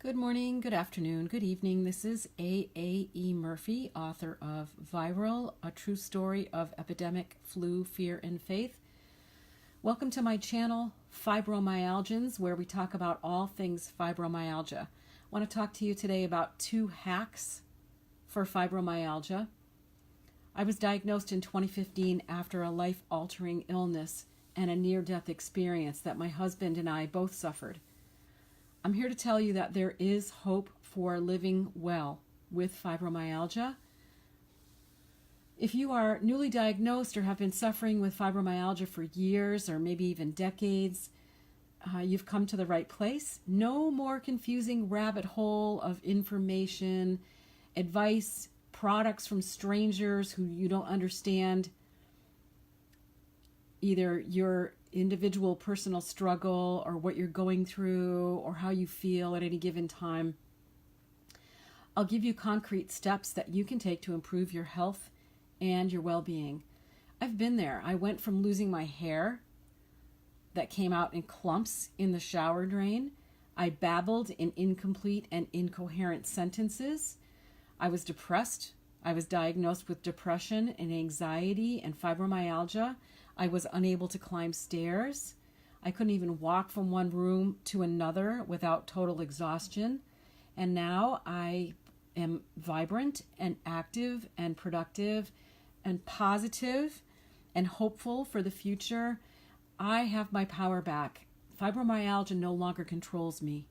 Good morning, good afternoon, good evening. This is A.E. Murphy, author of Viral, A True Story of Epidemic Flu, Fear, and Faith. Welcome to my channel, Fibromyalgians, where we talk about all things fibromyalgia. I want to talk to you today about 2 hacks for fibromyalgia. I was diagnosed in 2015 after a life-altering illness and a near-death experience that my husband and I both suffered. I'm here to tell you that there is hope for living well with fibromyalgia. If you are newly diagnosed or have been suffering with fibromyalgia for years or maybe even decades, you've come to the right place. No more confusing rabbit hole of information, advice, products from strangers who you don't understand either your individual personal struggle or what you're going through or how you feel at any given time. I'll give you concrete steps that you can take to improve your health and your well-being. I've been there. I went from losing my hair that came out in clumps in the shower drain. I babbled in incomplete and incoherent sentences. I was depressed. I was diagnosed with depression and anxiety and fibromyalgia. I was unable to climb stairs. I couldn't even walk from one room to another without total exhaustion. And now I am vibrant and active and productive and positive and hopeful for the future. I have my power back. Fibromyalgia no longer controls me.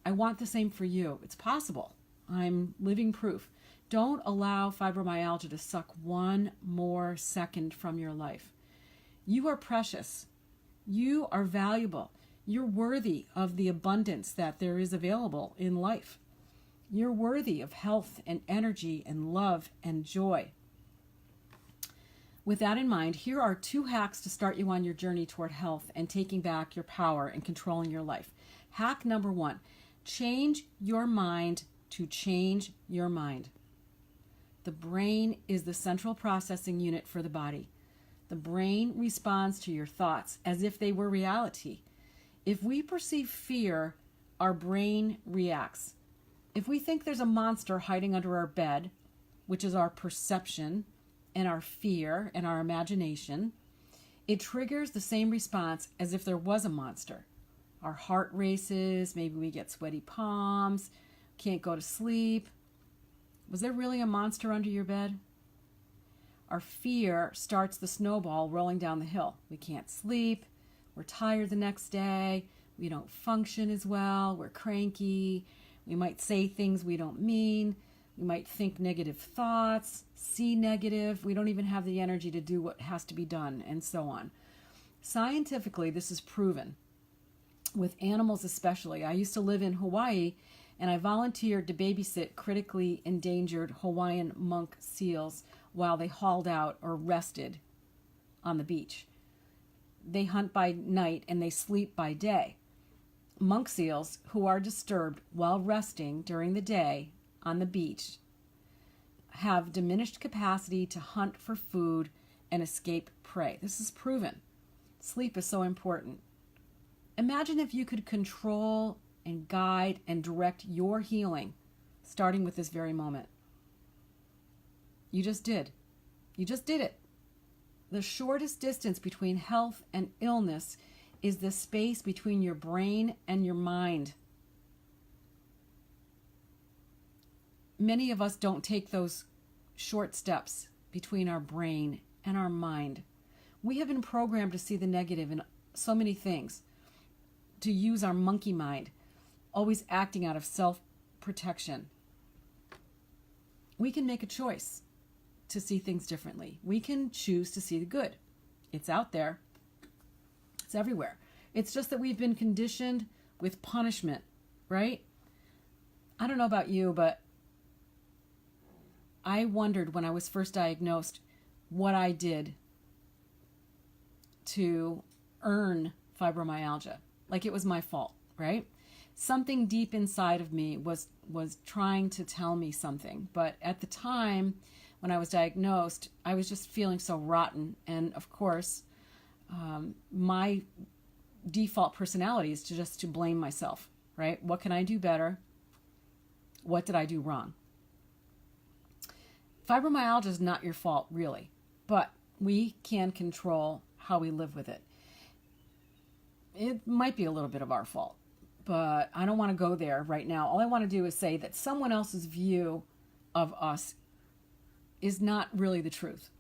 I want the same for you. It's possible. I'm living proof. Don't allow fibromyalgia to suck one more second from your life. You are precious. You are valuable. You're worthy of the abundance that there is available in life. You're worthy of health and energy and love and joy. With that in mind, here are 2 hacks to start you on your journey toward health and taking back your power and controlling your life. Hack number 1, change your mind to change your mind. The brain is the central processing unit for the body. The brain responds to your thoughts as if they were reality. If we perceive fear, our brain reacts. If we think there's a monster hiding under our bed, which is our perception and our fear and our imagination, it triggers the same response as if there was a monster. Our heart races, maybe we get sweaty palms, can't go to sleep. Was there really a monster under your bed? Our fear starts the snowball rolling down the hill. We can't sleep. We're tired the next day. We don't function as well. We're cranky. We might say things we don't mean. We might think negative thoughts, see negative. We don't even have the energy to do what has to be done, and so on. Scientifically, this is proven. With animals especially. I used to live in Hawaii, and I volunteered to babysit critically endangered Hawaiian monk seals while they hauled out or rested on the beach. They hunt by night and they sleep by day. Monk seals who are disturbed while resting during the day on the beach have diminished capacity to hunt for food and escape prey. This is proven. Sleep is so important. Imagine if you could control and guide and direct your healing starting with this very moment. You just did. You just did it. The shortest distance between health and illness is the space between your brain and your mind. Many of us don't take those short steps between our brain and our mind. We have been programmed to see the negative in so many things, to use our monkey mind, always acting out of self-protection. We can make a choice to see things differently. We can choose to see the good. It's out there. It's everywhere. It's just that we've been conditioned with punishment, right? I don't know about you, but I wondered when I was first diagnosed what I did to earn fibromyalgia. Like it was my fault, right? Something deep inside of me was trying to tell me something. But at the time, when I was diagnosed, I was just feeling so rotten. And of course, my default personality is to blame myself, right? What can I do better? What did I do wrong? Fibromyalgia is not your fault, really, but we can control how we live with it. It might be a little bit of our fault, but I don't want to go there right now. All I want to do is say that someone else's view of us is not really the truth.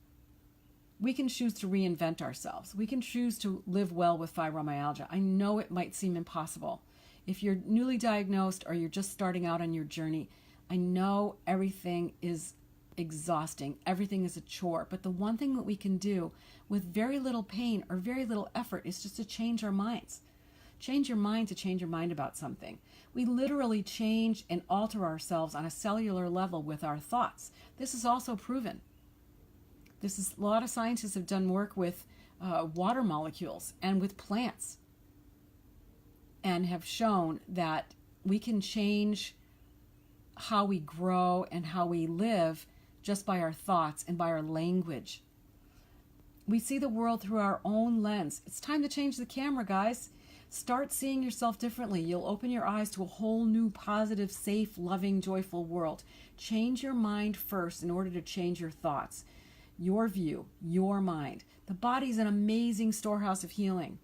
We can choose to reinvent ourselves. We can choose to live well with fibromyalgia. I know it might seem impossible. If you're newly diagnosed or you're just starting out on your journey, I know everything is exhausting. Everything is a chore. But the one thing that we can do with very little pain or very little effort is just to change our minds. Change your mind to change your mind about something. We literally change and alter ourselves on a cellular level with our thoughts. This is also proven. A lot of scientists have done work with water molecules and with plants and have shown that we can change how we grow and how we live just by our thoughts and by our language. We see the world through our own lens. It's time to change the camera, guys. Start seeing yourself differently. You'll open your eyes to a whole new, positive, safe, loving, joyful world. Change your mind first in order to change your thoughts. Your view, your mind. The body's an amazing storehouse of healing.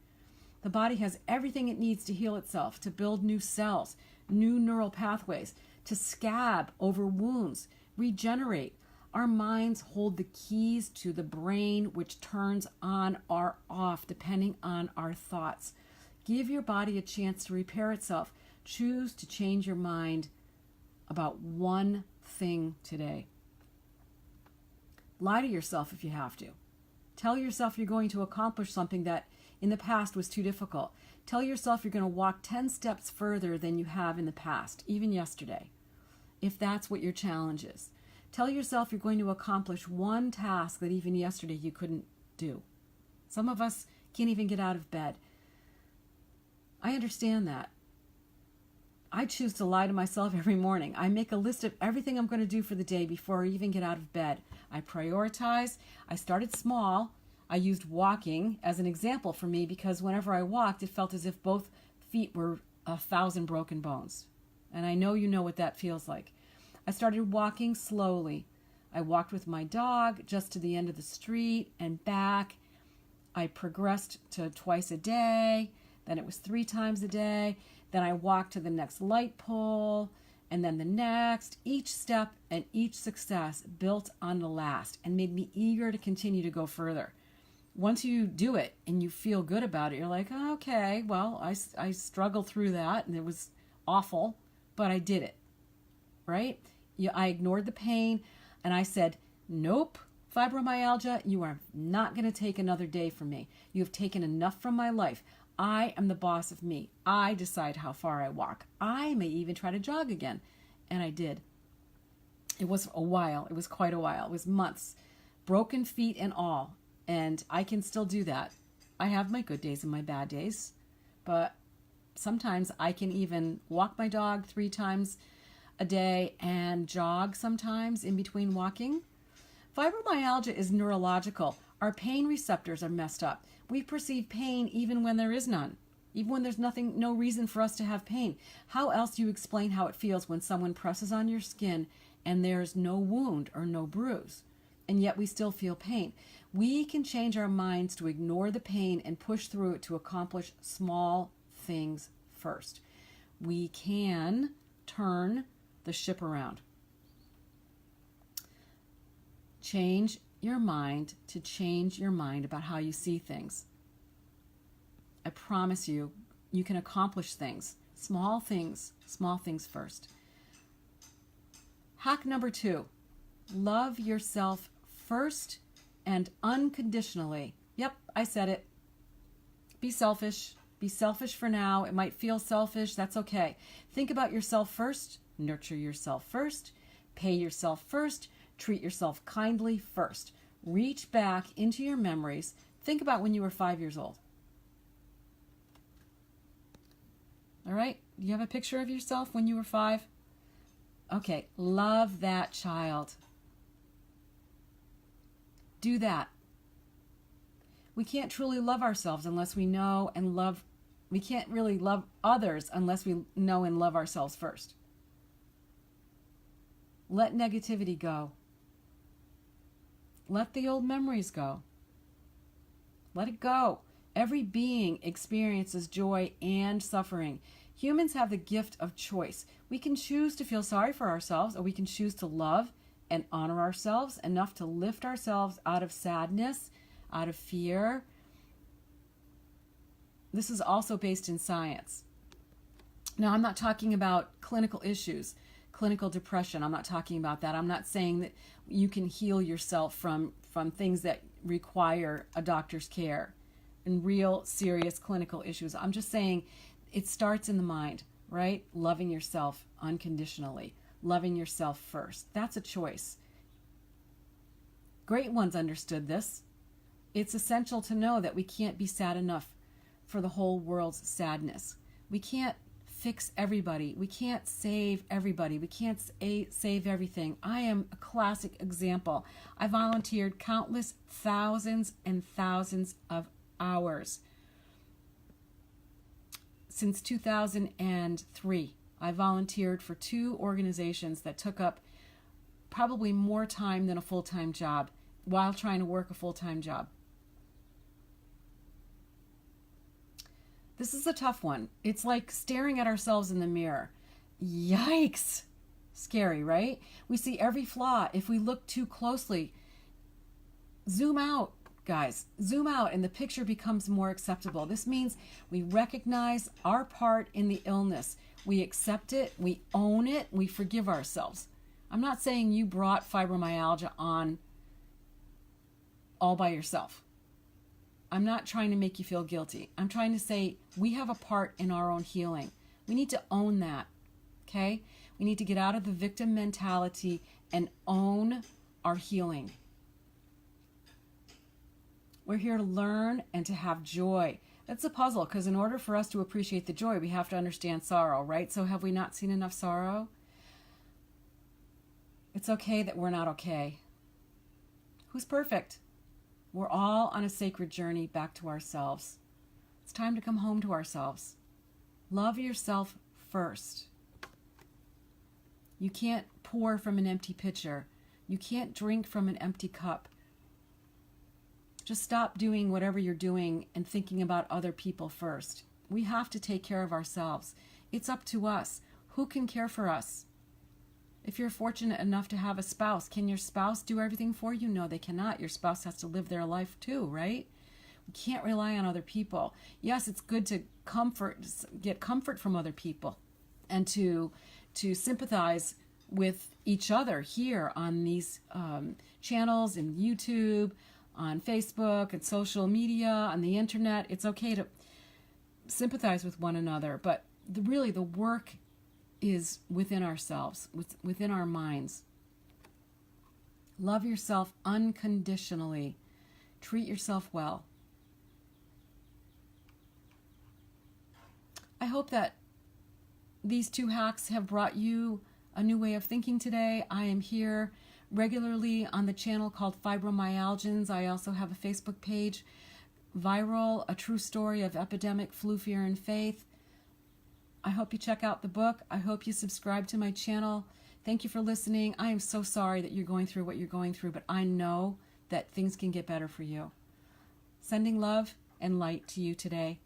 The body has everything it needs to heal itself, to build new cells, new neural pathways, to scab over wounds, regenerate. Our minds hold the keys to the brain, which turns on or off depending on our thoughts. Give your body a chance to repair itself. Choose to change your mind about one thing today. Lie to yourself if you have to. Tell yourself you're going to accomplish something that in the past was too difficult. Tell yourself you're going to walk 10 steps further than you have in the past, even yesterday, if that's what your challenge is. Tell yourself you're going to accomplish one task that even yesterday you couldn't do. Some of us can't even get out of bed. I understand that. I choose to lie to myself every morning. I make a list of everything I'm going to do for the day before I even get out of bed. I prioritize. I started small. I used walking as an example for me because whenever I walked, it felt as if both feet were 1,000 broken bones. And I know you know what that feels like. I started walking slowly. I walked with my dog just to the end of the street and back. I progressed to twice a day. Then it was 3 times a day. Then I walked to the next light pole, and then the next. Each step and each success built on the last and made me eager to continue to go further. Once you do it and you feel good about it, you're like, oh, okay, well, I struggled through that, and it was awful, but I did it, right? I ignored the pain, and I said, nope, fibromyalgia, you are not going to take another day from me. You have taken enough from my life. I am the boss of me. I decide how far I walk. I may even try to jog again. And I did. It was a while. It was quite a while. It was months. Broken feet and all. And I can still do that. I have my good days and my bad days. But sometimes I can even walk my dog 3 times a day and jog sometimes in between walking. Fibromyalgia is neurological. Our pain receptors are messed up. We perceive pain even when there is none, even when there's no reason for us to have pain. How else do you explain how it feels when someone presses on your skin and there's no wound or no bruise, and yet we still feel pain? We can change our minds to ignore the pain and push through it to accomplish small things first. We can turn the ship around. Change your mind to change your mind about how you see things. I promise you, you can accomplish things. Small things first. Hack number 2, love yourself first and unconditionally. Yep, I said it. Be selfish. Be selfish for now. It might feel selfish. That's okay. Think about yourself first. Nurture yourself first. Pay yourself first. Treat yourself kindly first. Reach back into your memories. Think about when you were 5 years old. All right? Do you have a picture of yourself when you were 5? Okay, love that child. Do that. We can't truly love ourselves unless we know and love We can't really love others unless we know and love ourselves first. Let negativity go. Let the old memories go. Let it go. Every being experiences joy and suffering. Humans have the gift of choice. We can choose to feel sorry for ourselves, or we can choose to love and honor ourselves enough to lift ourselves out of sadness, out of fear. This is also based in science. Now, I'm not talking about clinical issues, clinical depression. I'm not talking about that. I'm not saying that you can heal yourself from things that require a doctor's care and real serious clinical issues. I'm just saying it starts in the mind, right? Loving yourself unconditionally, loving yourself first. That's a choice. Great ones understood this. It's essential to know that we can't be sad enough for the whole world's sadness. We can't fix everybody. We can't save everybody. We can't save everything. I am a classic example. I volunteered countless thousands and thousands of hours. Since 2003, I volunteered for 2 organizations that took up probably more time than a full-time job while trying to work a full-time job. This is a tough one. It's like staring at ourselves in the mirror. Yikes! Scary, right? We see every flaw. If we look too closely, zoom out, guys. Zoom out and the picture becomes more acceptable. This means we recognize our part in the illness. We accept it. We own it. We forgive ourselves. I'm not saying you brought fibromyalgia on all by yourself. I'm not trying to make you feel guilty. I'm trying to say we have a part in our own healing. We need to own that, okay? We need to get out of the victim mentality and own our healing. We're here to learn and to have joy. That's a puzzle, because in order for us to appreciate the joy, we have to understand sorrow, right? So have we not seen enough sorrow? It's okay that we're not okay. Who's perfect? We're all on a sacred journey back to ourselves. It's time to come home to ourselves. Love yourself first. You can't pour from an empty pitcher. You can't drink from an empty cup. Just stop doing whatever you're doing and thinking about other people first. We have to take care of ourselves. It's up to us. Who can care for us? If you're fortunate enough to have a spouse, can your spouse do everything for you? No, they cannot. Your spouse has to live their life too, right? We can't rely on other people. Yes, it's good to get comfort from other people and to sympathize with each other here on these channels in YouTube, on Facebook and social media, on the internet. It's okay to sympathize with one another, but really the work is within ourselves, within our minds. Love yourself unconditionally. Treat yourself well. I hope that these 2 hacks have brought you a new way of thinking today. I am here regularly on the channel called Fibromyalgians. I also have a Facebook page, Viral, A True Story of Epidemic Flu, Fear, and Faith. I hope you check out the book. I hope you subscribe to my channel. Thank you for listening. I am so sorry that you're going through what you're going through, but I know that things can get better for you. Sending love and light to you today.